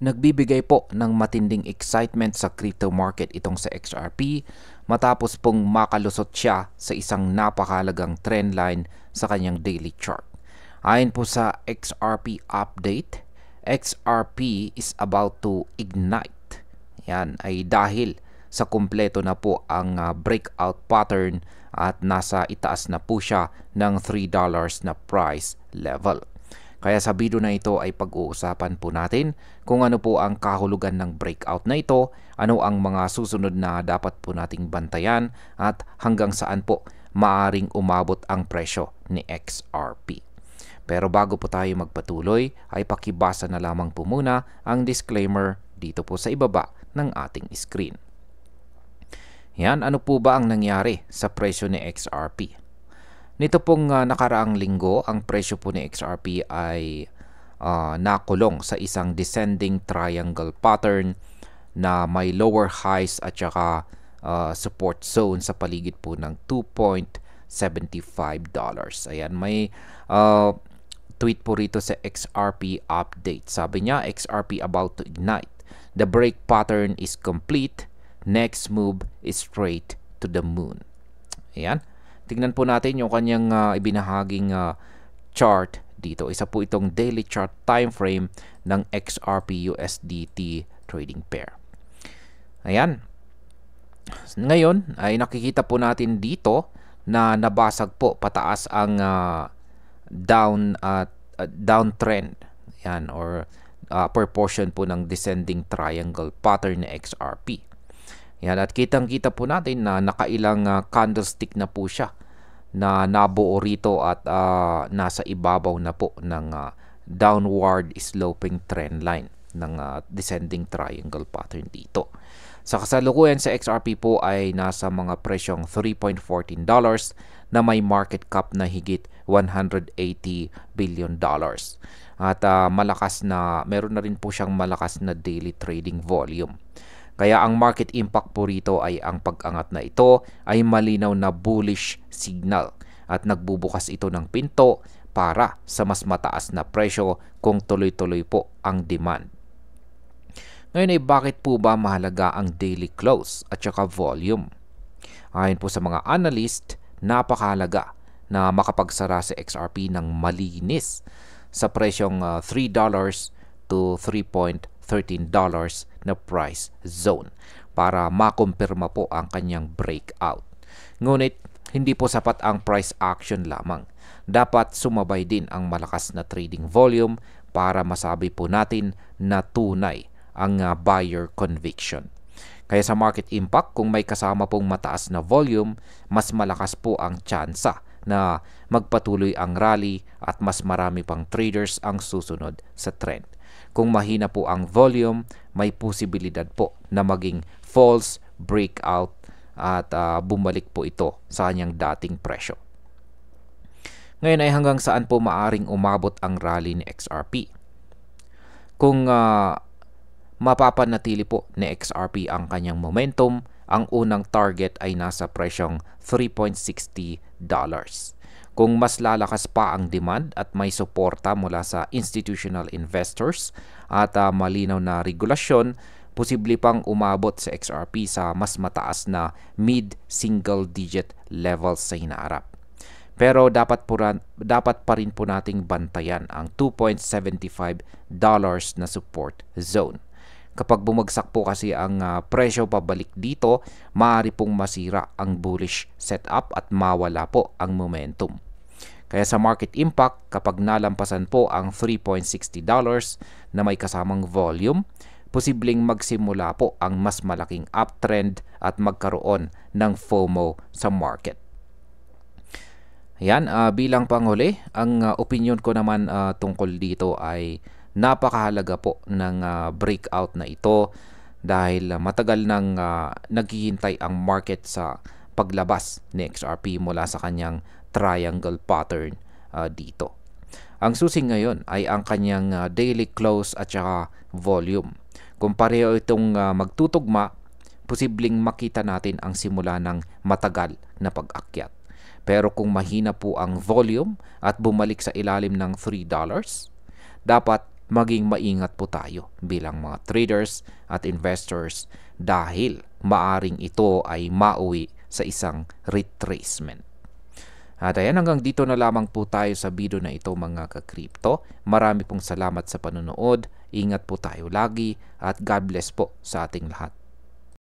Nagbibigay po ng matinding excitement sa crypto market itong sa XRP matapos pong makalusot siya sa isang napakahalagang trendline sa kanyang daily chart. Ayon po sa XRP update, XRP is about to ignite. Yan ay dahil sa kumpleto na po ang breakout pattern at nasa itaas na po siya ng $3 na price level. Kaya sa video na ito ay pag-uusapan po natin kung ano po ang kahulugan ng breakout na ito, ano ang mga susunod na dapat po nating bantayan at hanggang saan po maaring umabot ang presyo ni XRP. Pero bago po tayo magpatuloy ay pakibasa na lamang po muna ang disclaimer dito po sa ibaba ng ating screen. Yan, ano po ba ang nangyari sa presyo ni XRP? Nito pong nakaraang linggo, ang presyo po ni XRP ay nakulong sa isang descending triangle pattern na may lower highs at saka support zone sa paligid po ng $2.75. Ayan, may tweet po rito sa XRP update. Sabi niya, XRP about to ignite. The break pattern is complete. Next move is straight to the moon. Ayan. Tingnan po natin yung kanyang ibinahaging chart dito. Isa po itong daily chart time frame ng XRP USDT trading pair. Ayan. Ngayon ay nakikita po natin dito na nabasag po pataas ang downtrend. Yan, or proportion po ng descending triangle pattern ng XRP. Yan, at kitang-kita po natin na nakailang candlestick na po siya na nabuo rito at nasa ibabaw na po ng downward sloping trend line ng descending triangle pattern dito. Sa kasalukuyan sa XRP po ay nasa mga presyong $3.14 na may market cap na higit $180 billion. At meron na rin po siyang malakas na daily trading volume. Kaya ang market impact po rito ay ang pag-angat na ito ay malinaw na bullish signal at nagbubukas ito ng pinto para sa mas mataas na presyo kung tuloy-tuloy po ang demand. Ngayon ay bakit po ba mahalaga ang daily close at saka volume? Ayon po sa mga analyst, napakahalaga na makapagsara sa XRP ng malinis sa presyong $3 to $3.13 na price zone para makumpirma po ang kanyang breakout. Ngunit hindi po sapat ang price action lamang. Dapat sumabay din ang malakas na trading volume para masabi po natin na tunay ang buyer conviction. Kaya sa market impact, kung may kasama pong mataas na volume, mas malakas po ang tsansa na magpatuloy ang rally at mas marami pang traders ang susunod sa trend. Kung mahina po ang volume, may posibilidad po na maging false breakout at bumalik po ito sa kanyang dating presyo. Ngayon ay hanggang saan po maaring umabot ang rally ni XRP? Kung mapapanatili po ni XRP ang kanyang momentum, ang unang target ay nasa presyong $3.60. Kung mas lalakas pa ang demand at may suporta mula sa institutional investors at malinaw na regulasyon, posible pang umabot sa XRP sa mas mataas na mid-single digit levels sa hinaharap. Pero dapat pa rin po nating bantayan ang $2.75 na support zone. Kapag bumagsak po kasi ang presyo pabalik dito, maaari pong masira ang bullish setup at mawala po ang momentum. Kaya sa market impact, kapag nalampasan po ang $3.60 na may kasamang volume, posibleng magsimula po ang mas malaking uptrend at magkaroon ng FOMO sa market. Yan, bilang panghuli, ang opinion ko naman tungkol dito ay napakahalaga po ng breakout na ito dahil matagal nang naghihintay ang market sa paglabas ni XRP mula sa kanyang triangle pattern dito. Ang susi ngayon ay ang kanyang daily close at saka volume. Kung pareho itong magtutugma, posibleng makita natin ang simula ng matagal na pag-akyat. Pero kung mahina po ang volume at bumalik sa ilalim ng $3, dapat maging maingat po tayo bilang mga traders at investors dahil maaring ito ay mauwi sa isang retracement. At ayan, hanggang dito na lamang po tayo sa video na ito mga ka-crypto. Marami pong salamat sa panonood. Ingat po tayo lagi at God bless po sa ating lahat.